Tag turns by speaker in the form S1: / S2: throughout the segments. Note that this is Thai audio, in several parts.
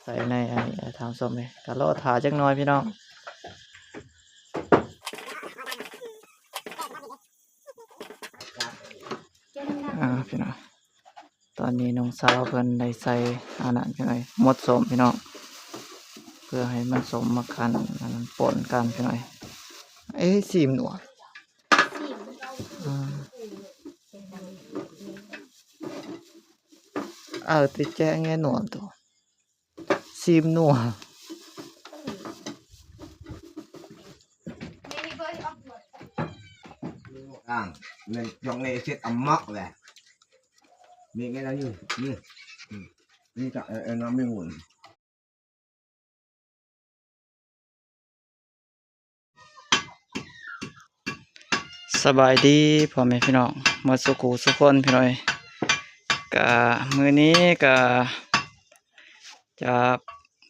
S1: ใส่ในอันนี้ทำส้มเลยก็รอถาจักหน่อยพี่น้องพี่น้องตอนนี้น้องสาวเพิ่นได้ใส่อาหารพี่น้องหมดส้มพี่น้องเพื่อให้มันสมมากันมันป่นกันพี่น้องซีมหนัวติดแจ้งแง่หนวดตัวซีมหนัว
S2: này trong này chết ấm mọc này mình nghe nó như chọn nó mới nguồn
S1: สบายดีพ่อแม่พี่น้องหมดสุขุสุขคนพี่น้อยกะมื้อนี้กะจะ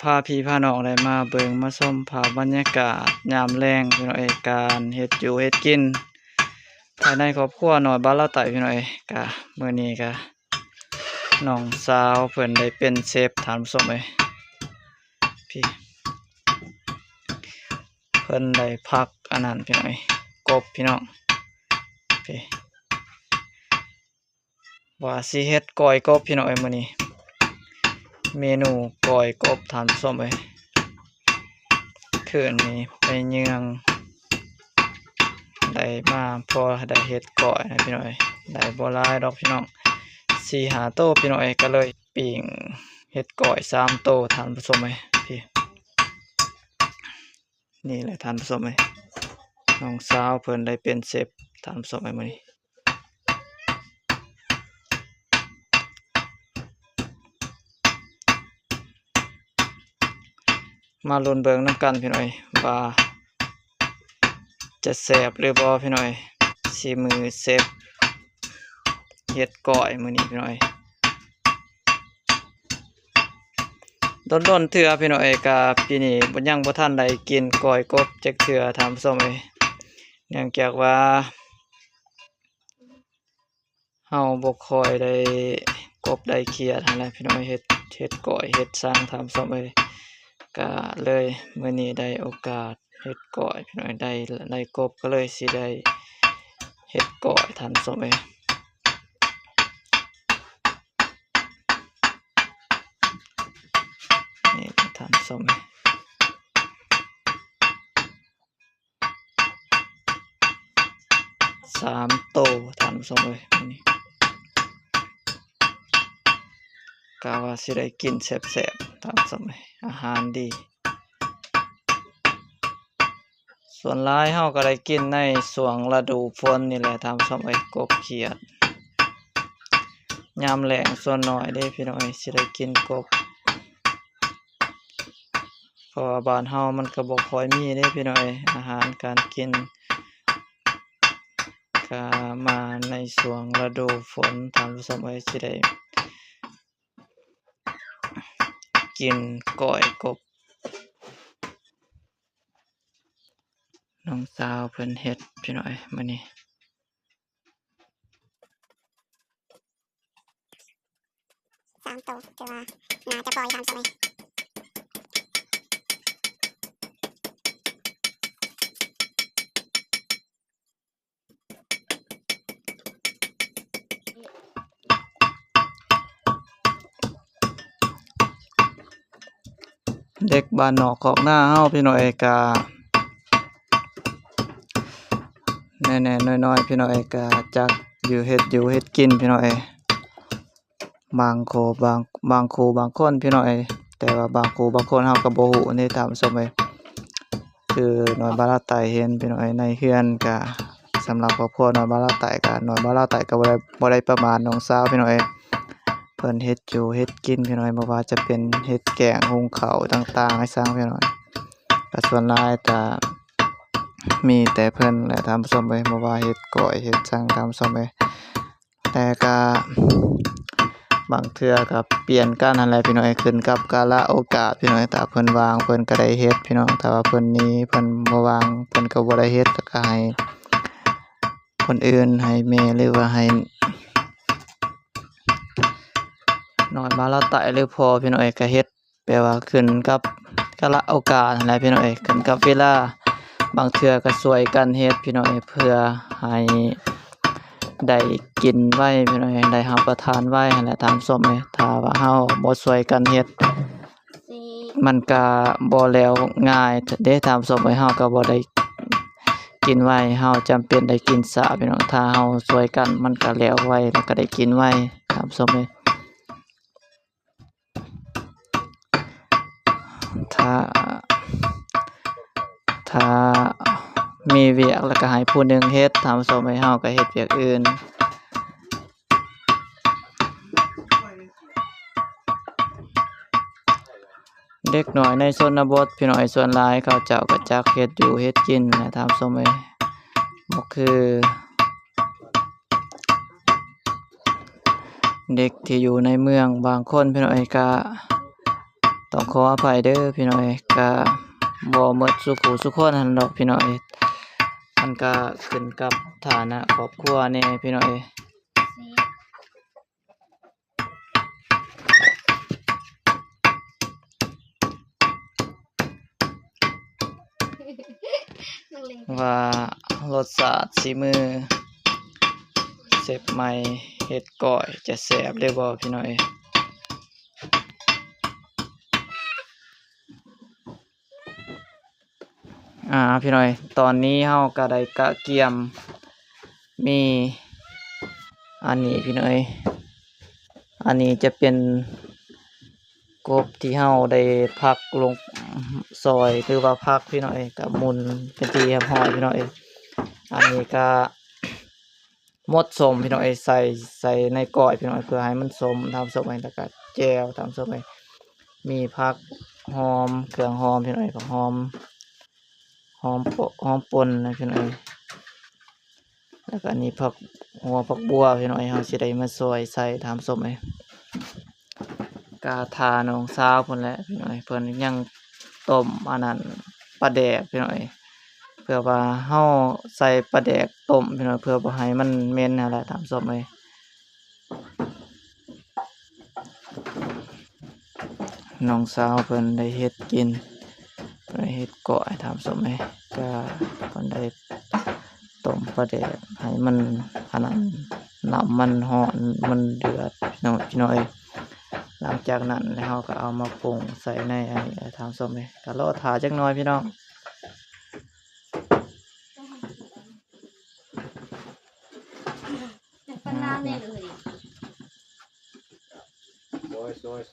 S1: พาพี่พาน้องได้มาเบิ่งมาชมภาพบรรยากาศยามแลงพี่น้อยการเฮ็ดอยู่เฮ็ดกินภายในครอบครัวน้อยบ้านลาวใต้พี่น้อยกะมื้อนี้กะน้องสาวเพิ่นได้เป็นเชฟถามส้มพี่เพิ่นได้พักอันนั้นพี่น้อยกบพี่น้องพี่ว่าสิเฮ็ดก้อยกบพี่น้อยมื้อนี้เมนูก้อยกบถามส้มคืนนี้ไปเยืองได้มาพอได้เฮ็ดก้อยนะพี่น้อยได้บ่หลายดอกพี่น้อง4-5 โตพี่น้อยก็เลยปิ้งเฮ็ดก้อย3 โตท่านผู้ชมพี่นี่แหละท่านผู้ชมน้องสาวเพิ่นได้เป็นเชฟท่านผู้ชมมื้อนี้มาลุ้นเบิ่งนำกันพี่น้อยว่าจะแซ่บหรือบ่พี่น้อยสีมือเชฟเฮ็ดก้อยมื้อนี้พี่น้อยดนๆเทื่อพี่น้อยก็ปีนี้ยังบ่ทันได้กินก้อยกบจักเทื่อท่านผู้ชมเนื่องจากว่าเฮาบ่ค่อยได้กบได้เขียดหั่นแหละพี่น้อยเฮ็ดก้อยเฮ็ดสร้างท่านผู้ชมก็เลยมื้อนี้ได้โอกาสเฮ็ดก้อยพี่น้อยได้กบก็เลยสิได้เฮ็ดก้อยท่านผู้ชมนี่ท่านผู้ชม3 โตท่านผู้ชมมื้อนี้กะว่าสิได้กินแซ่บๆท่านผู้ชมอาหารดีส่วนหลายเฮาก็ได้กินในช่วงฤดูฝนนี่แหละท่านผู้ชมกบเขียดยามแล้งส่วนน้อยเด้พี่น้อยสิได้กินกบเพราะว่าบ้านเฮามันก็บ่ค่อยมีเด้พี่น้อยอาหารการกินก็มาในช่วงฤดูฝนท่านผู้ชมสิได้กินก้อยกบน้องสาวเพิ่นเฮ็ดพี่น้อยมื้อนี้
S3: 3 โตจะว่าน่าจะปล่อย3 โต
S1: เด็กบ้านนอกคอกหน้าเฮาพี่น้อยก็แน่ๆน้อยๆพี่น้อยก็จักอยู่เฮ็ดกินพี่น้อยบางคนพี่น้อยแต่ว่าบางคนเฮาก็บ่ฮู้นี่ตามสมัยคือน้อยบ้านลาวใต้เห็นพี่น้อยในเฮือนก็สำหรับครอบครัวน้อยบ้านลาวใต้ก็น้อยบ้านลาวใต้ก็บ่ได้ประมาณน้องสาวพี่น้อยเพิ่นเฮ็ดอยู่เฮ็ดกินพี่น้อยบ่ว่าจะเป็นเฮ็ดแกงหุงข้าวต่างๆให้สร้างพี่น้อยก็ส่วนหลายก็มีแต่เพิ่นแหละท่านผู้ชมบ่ว่าเฮ็ดก้อยเฮ็ดจั่งท่านผู้ชมแต่ก็บางเทื่อก็เปลี่ยนกันนั่นแหละพี่น้อยขึ้นกับกาลโอกาสพี่น้อยถ้าเพิ่นว่างเพิ่นก็ได้เฮ็ดพี่น้องถ้าว่าเพิ่นนี้เพิ่นบ่ว่างเพิ่นก็บ่ได้เฮ็ดก็ให้คนอื่นให้แม่หรือว่าให้น้อยบ้านลาวใต้หรือพ่อพี่น้อยก็เฮ็ด แปลว่าขึ้นกับกาลโอกาสนั่นแหละพี่น้องเอ้ยขึ้นกับเวลาบางเทื่อก็ช่วยกันเฮ็ดพี่น้องเอ้ยเพื่อให้ได้กินไว้พี่น้องเอ้ยได้รับประทานไว้นั่นแหละตามส้มเอ้ยถ้าว่าเฮาบ่ช่วยกันเฮ็ดมันก็บ่แล้วง่ายเด้ตามส้มเอ้ยเฮาก็บ่ได้กินไว้เฮาจำเป็นได้กินซะพี่น้องถ้าเฮาช่วยกันมันก็แล้วไวแล้วก็ได้กินไวตามส้มเอ้ยถ้ามีเวียกแล้วก็ให้ผู้หนึ่งเฮ็ดตามส้มเอ้ยเฮาก็เฮ็ดเวียกอื่นเด็กน้อยในชนบทพี่น้อยส่วนหลายเขาเจ้าก็จักเฮ็ดอยู่เฮ็ดกินนะตามส้มเอ้ยบ่คือเด็กที่อยู่ในเมืองบางคนพี่น้อยก็ต้องขออภัยเด้อพี่น้อยก็บ่หมดสุขุสุขคนหั่นดอกพี่น้อยมันก็ขึ้นกับฐานะครอบครัวแน่พี่น้อยว่ารสชาติฝีมือเชฟใหม่เฮ็ดก้อยจะแซ่บได้บ่พี่น้อยพี่น้อยตอนนี้เฮาก็ได้กะเกียมมีอันนี้พี่น้อยอันนี้จะเป็นกบที่เฮาได้พักลงซอยหรือว่าพักพี่น้อยก็หมุนเป็นที่เรียบร้อยพี่น้อยอันนี้ก็หมดสมพี่น้อยใส่ในก้อยพี่น้อยเพื่อให้มันสมทำสมให้แล้วก็แจ่วทำสมให้มีผักหอมเครื่องหอมพี่น้อยผักหอมป่นนะพี่น้อยแล้วก็อันนี้ผักหัวผักบัวพี่น้อยเฮาสิได้มาซอยใส่ทำสมให้กาทาน้องสาวเพิ่นแหละพี่น้อยเพิ่นยังต้มอันนั้นปลาแดกพี่น้อยเพื่อว่าเฮาใส่ปลาแดกต้มพี่น้อยเพื่อบ่ให้มันเหม็นนั่นแหละทำสมให้น้องสาวเพิ่นได้เฮ็ดกินได้เฮ็ดก้อยทำสมให้ก็เพิ่นได้ต้มปลาแดกให้มันอันนั้นน้ำมันร้อนมันเดือดพี่น้อยหลังจากนั้นแล้วเราก็เอามาปรุงใส่ในอันนี้ทำส้มเลยก็รอถ่าจักหน่อยพี่น้อง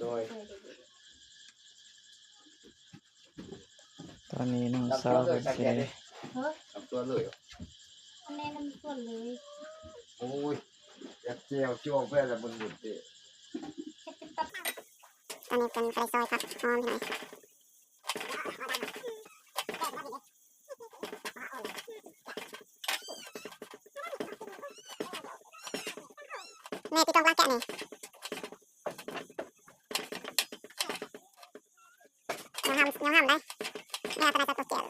S2: ซอย
S1: ตอนนี้น้องสาวก็สิได้
S2: ทำตัวเลย
S3: อันนี้น้ำข้นเลย
S2: โอ้ยอยากเจียวจ้วงเพื่อนละมันหยุดดิ
S3: อันนี้เป็นไฟซอยครับหอมหน่อยแม่พี่ต้องรักแกะนี่ยังห้ามได้แม่ตอนไหนจะตัวเกี่ยว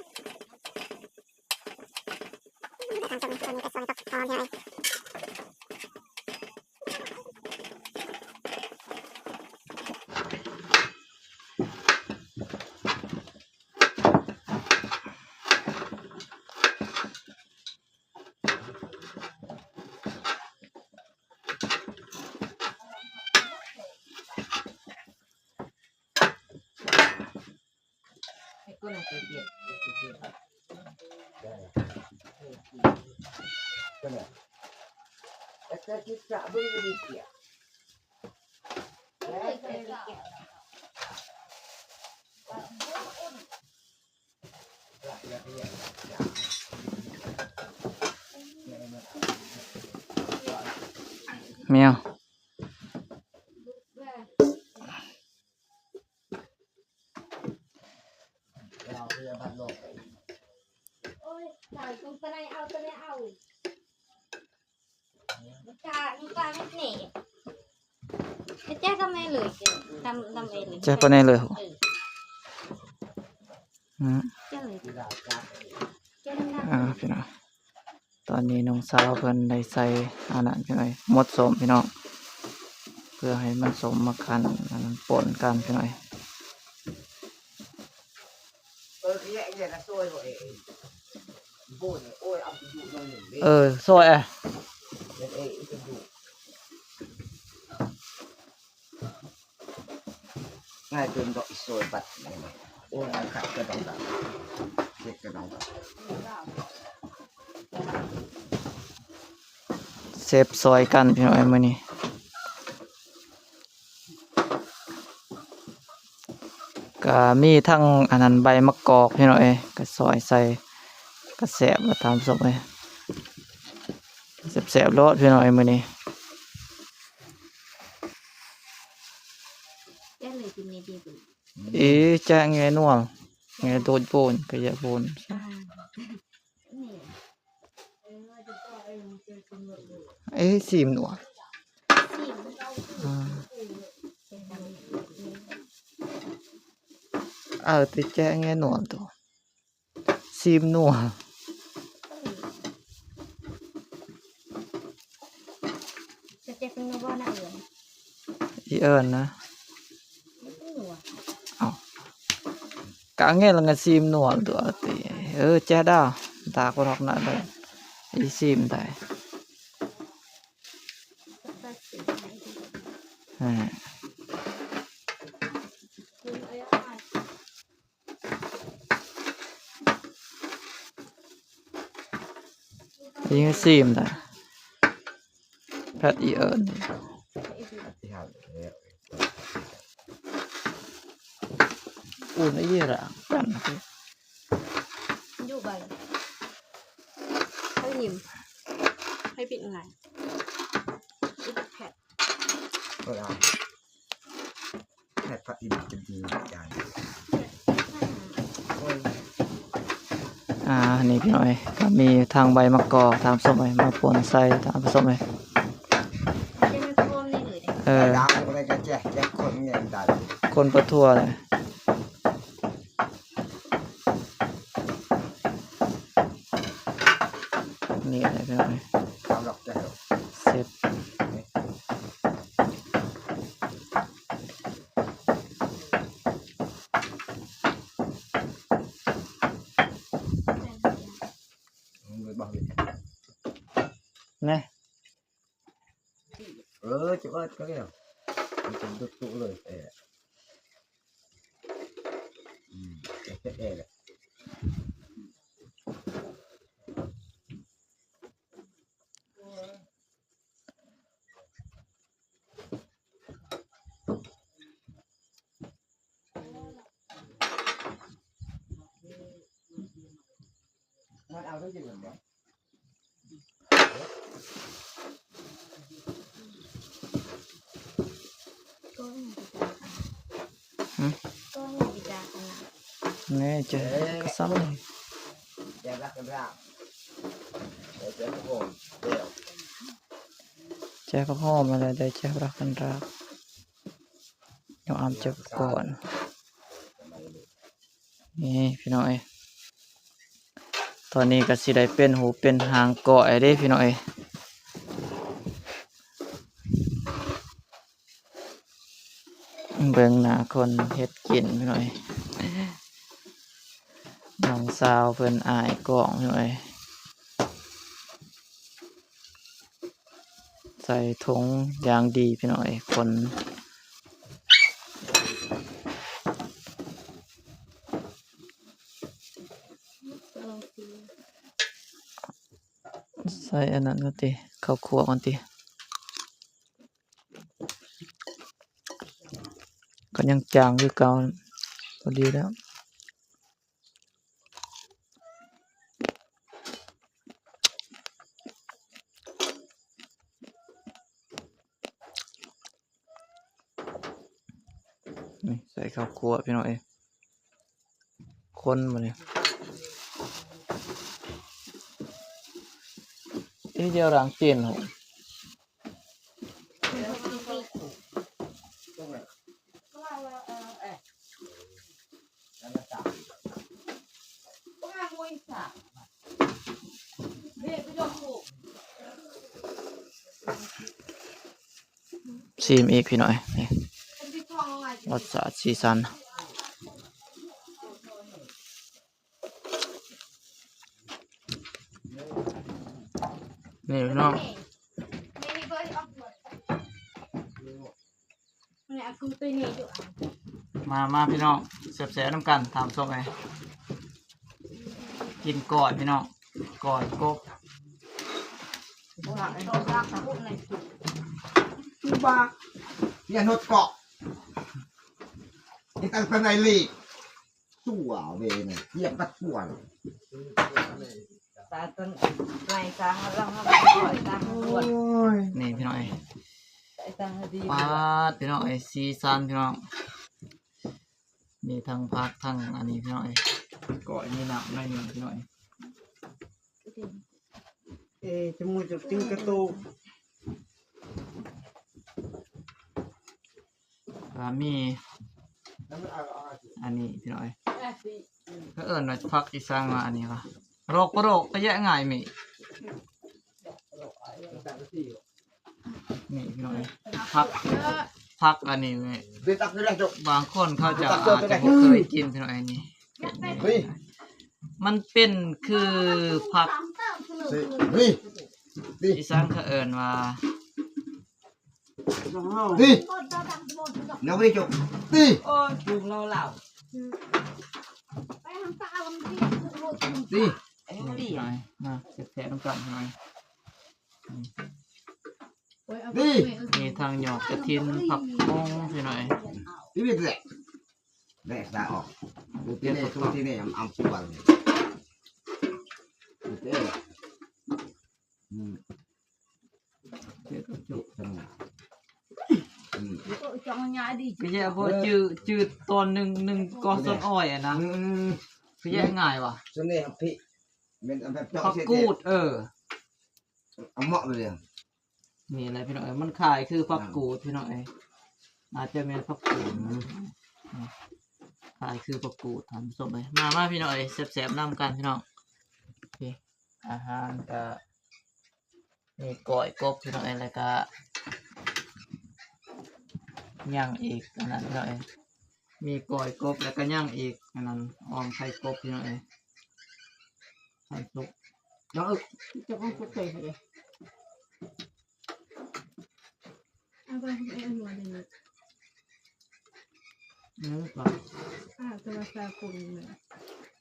S3: ทำตรงนี้ไปซอยกับหอมหน่อย
S2: ก็เนี่ยแต่คิดจะไม่ได้เกี่ยว
S1: แมว
S2: เราพยาบาลโลก
S3: โอ้ยใส่ตรงตัวไหนเอาตัวนี้เอาลูกตาไม่หนีเจ๊ก็ไม่เลยทำเองเลย
S1: จะไปไหนเลย
S3: เจ๊เลยเจ๊ท
S1: พี่น้องตอนนี้น้องสาวเพิ่นได้ใส่อันนั้นพี่น้อยหมดสมพี่น้องเพื่อให้มันสมมากันอันนั้นป่นกันพี่น้อย
S2: nhẹ nhẹ là xôi rồi bồn ôi ăn cái dụ rồi đi
S1: ซอยอ่ะ
S2: nên ê cái dụ ngay từ gọi xôi bật này mà ôi ăn khát cái đồng cả chết cái đồng cả
S1: เซฟซอยกันพี่น้อยมื้อนี้ก็มีทั้งอันนั้นใบมะกอกพี่น้อยก็ซอยใส่ก็แซ่บมาตามสมเลยแซ่บๆโลดพี่น้อยมื้อนี้
S3: แจ้เลยกินในดีบุ
S1: ý cha nghe nuông nghe tôi buồn cái giờ buồn
S3: นี่
S1: ấy xìm nuông thì cha nghe nuông thôi xìm nuông
S3: จะเจ๊เป็นนัวน่ะเอ๋ย
S1: ý ơn á
S3: ไม่ต้องหนัว
S1: cả nghe là nghe xìm nuông thôi thì cha đó ta có đọc lại đây ý xìm đây
S3: ก็สิ
S1: à. ý nghe xìm đây rất ý ơn
S2: thì hẳn
S1: ủa nó gì ra cắn cái
S3: อยู่ใบ
S4: ให้หิมให้ปิดอะไรปิดแผด
S2: tôi ăn hẹp phát im chân gì dài ôi
S1: นี่พี่น้อยก็มีทางใบมะกอกทางส้มไว้มาป่นใส่ทางผสมไว้
S3: จะไม่พร้อมได้เลยเด้
S2: đá có đây cái chè con nghe đại
S1: คนประทั่วเลยนี่อะไรพี่น้อย
S2: tao lọc chè
S1: เสร็จ
S2: người bảo gì
S1: นะ
S2: chỗ ớt có kìa chúng tôi tụ rồi cái này nó ao cái gì mình vậy
S3: ก็ไม่ดีจ้ากันนะ
S1: นี่เจอกระซ้ำเลย
S2: chè rắc cái rau để chè cái hồn đều
S1: แจ๊กหอมอะไรได้แจ๊กรักกันรักเดี๋ยวอามเจ็บก่อนนี่พี่น้อยตอนนี้ก็สิได้เป็นหูเป็นหางเกาะไอ้เด้พี่น้อยเบิ่งหน้าคนเฮ็ดกินพี่น้อยน้องสาวเพิ่นอายกล้องพี่น้อยใส่ถุงอย่างดีพี่น้อยคน
S3: ลองสิ
S1: ใส่อันนั้นก็ติข้าวคั่วกันติก็ยังจางคือเก่าพอดีแล้วนี่ใส่ข้าวคั่วพี่น้อยคนมาเลยนี่เดียวรังเจนหง ซีมอีกพี่หน่อยนี่รสชาติสีสัน นี่พี่น้อง
S3: ไม่เบอร์ออกหมดเนี่ยกูตัวนี้อยู่อ่ะ
S1: มาพี่น้องแซ่บๆน้ำกันถามส้มไงกินก่อนพี่น้องก่อนกบ
S3: รักรักนะพวกนั้น
S2: คือบ้าอย่าโนดเกาะนี่ตั้งแต่ในลีกสู้อ่ะเวยเนี่ยเหยียบตัดป่วน
S5: ตาต้นในตาเราเขาปล่อยตาเขาปวด
S1: นี่พี่น้องเอ้ย
S5: ไอ้ตาเขาดี
S1: ปาดพี่น้องเอ้ยซีซันพี่น้องมีทั้งพักทั้งอันนี้พี่น้องเอ้ยก่อนนี่หนักหน่อยหนึงพี่น้องเอ้ย
S5: จมูกจะติ้งกระตู
S1: แล้วมีอันนี้พี่น้องเอ้ยก็เอิ้นว่าพักอีสานมาอันนี้ว่ะโรคก็แยะง่ายมินี่พี่น้องเอ้ยพักอันนี้เว้ย
S2: đi tắt cái này rồi
S1: บางคนเขาจะอาจจะบ่เคยกินพี่น้องไอ้นี่
S2: đi
S1: มันเป็นคือผัก
S2: đi đi
S1: อีสานเขาเอิ้นว่า
S2: đi nó đi chụp đi
S5: โอ้ยจุงเราเหล่า
S3: ไปทางตาลำที่โรด
S2: đi
S5: ไอ้ไม่ดี
S1: หน่อยมาแท้ๆต้องกันหน่อย
S2: đi
S1: มีทางหยอดกระทินผักมงพี่น้อย
S2: đi biết rẻ rẻ ra ọt cái này không thế này ăn chuột thế chụp xong rồi
S5: จองง่ายดี
S1: ก็แยะบ่จืดตอนหนึงก็ส้นอ้อยอ่ะนะก็แยะง่ายว่ะ
S2: cho nên học thị mình ăn phép
S1: ผัก
S2: chọn
S1: กูด
S2: ăn mọ rồi liền
S1: นี่อะไรพี่น้อยมันขายคือผักกูดพี่น้อยอาจจะเป็นผักกูดขายคือผักกูดทำส้มไปมาพี่น้อยแซ่บๆนำกันพี่น้องโอเคอาหารก็นี่ก้อยกบพี่น้อยแล้วก็ย่างอีกอันนั้นพี่น้อยมีก้อยกบแล้วก็ย่างอีกอันนั้นออมไข่กบพี่น้อยไข่สุก
S2: nó
S5: จะต้องคุกเลยเลย
S4: เอาไปให้เอาหัวเลย
S1: นี่ก็
S4: จะมาซาคุณเลย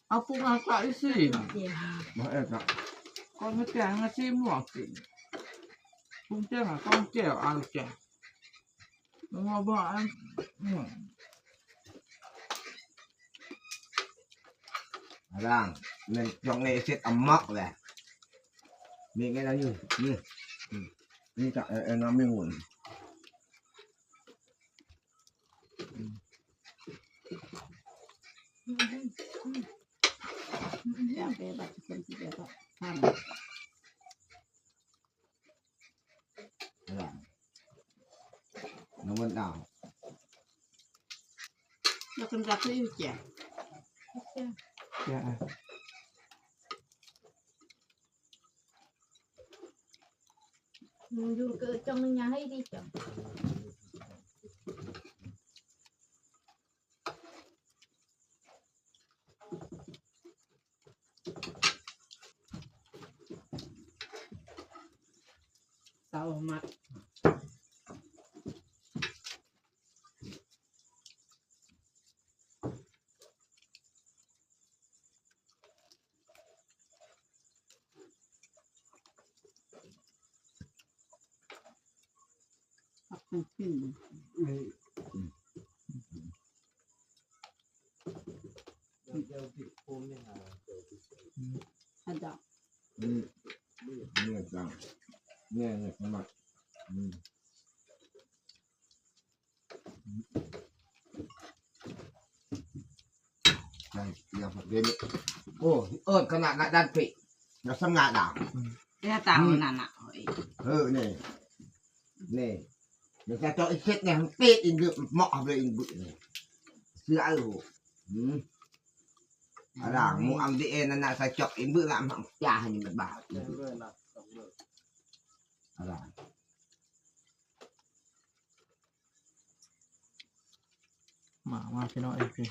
S1: เอาปรุงอาหารสิ
S4: เจีย
S2: nó ép đó
S1: ก่อนมาแกงมาชิมหัวกินปรุงแจ้งอ่ะต้องแก้วเอาแก้วแล้วมาบ้าน
S2: rằng mình chọn này sẽ ẩm mọc này mình nghe nó như cả nó mới nguồn
S5: อยากไปบัตรคนที่เดียวก็ทำ
S2: rằng nó vẫn đảo
S5: แล้วคนรักก็อยู่แจก
S1: แก้ว
S3: อยู่เกิดจังยังให้ดีจัง
S5: เสามัด ขึ้นอันดับ
S2: nghe rằng nghe cái mặt đây giờ phải đến ô ơn cái nạn lại đan vị nó xâm ngại đảo
S5: แค่ตามนั่นน่ะ
S2: này này người ta cho ít chết này không tết in được mọ về in bự này xưa ai rồi ở đảng mua ăn đi nó lại phải chọn in bự làm hỏng cha hay như mình bảo ở đảng
S1: มาพี่น้องเอ้ย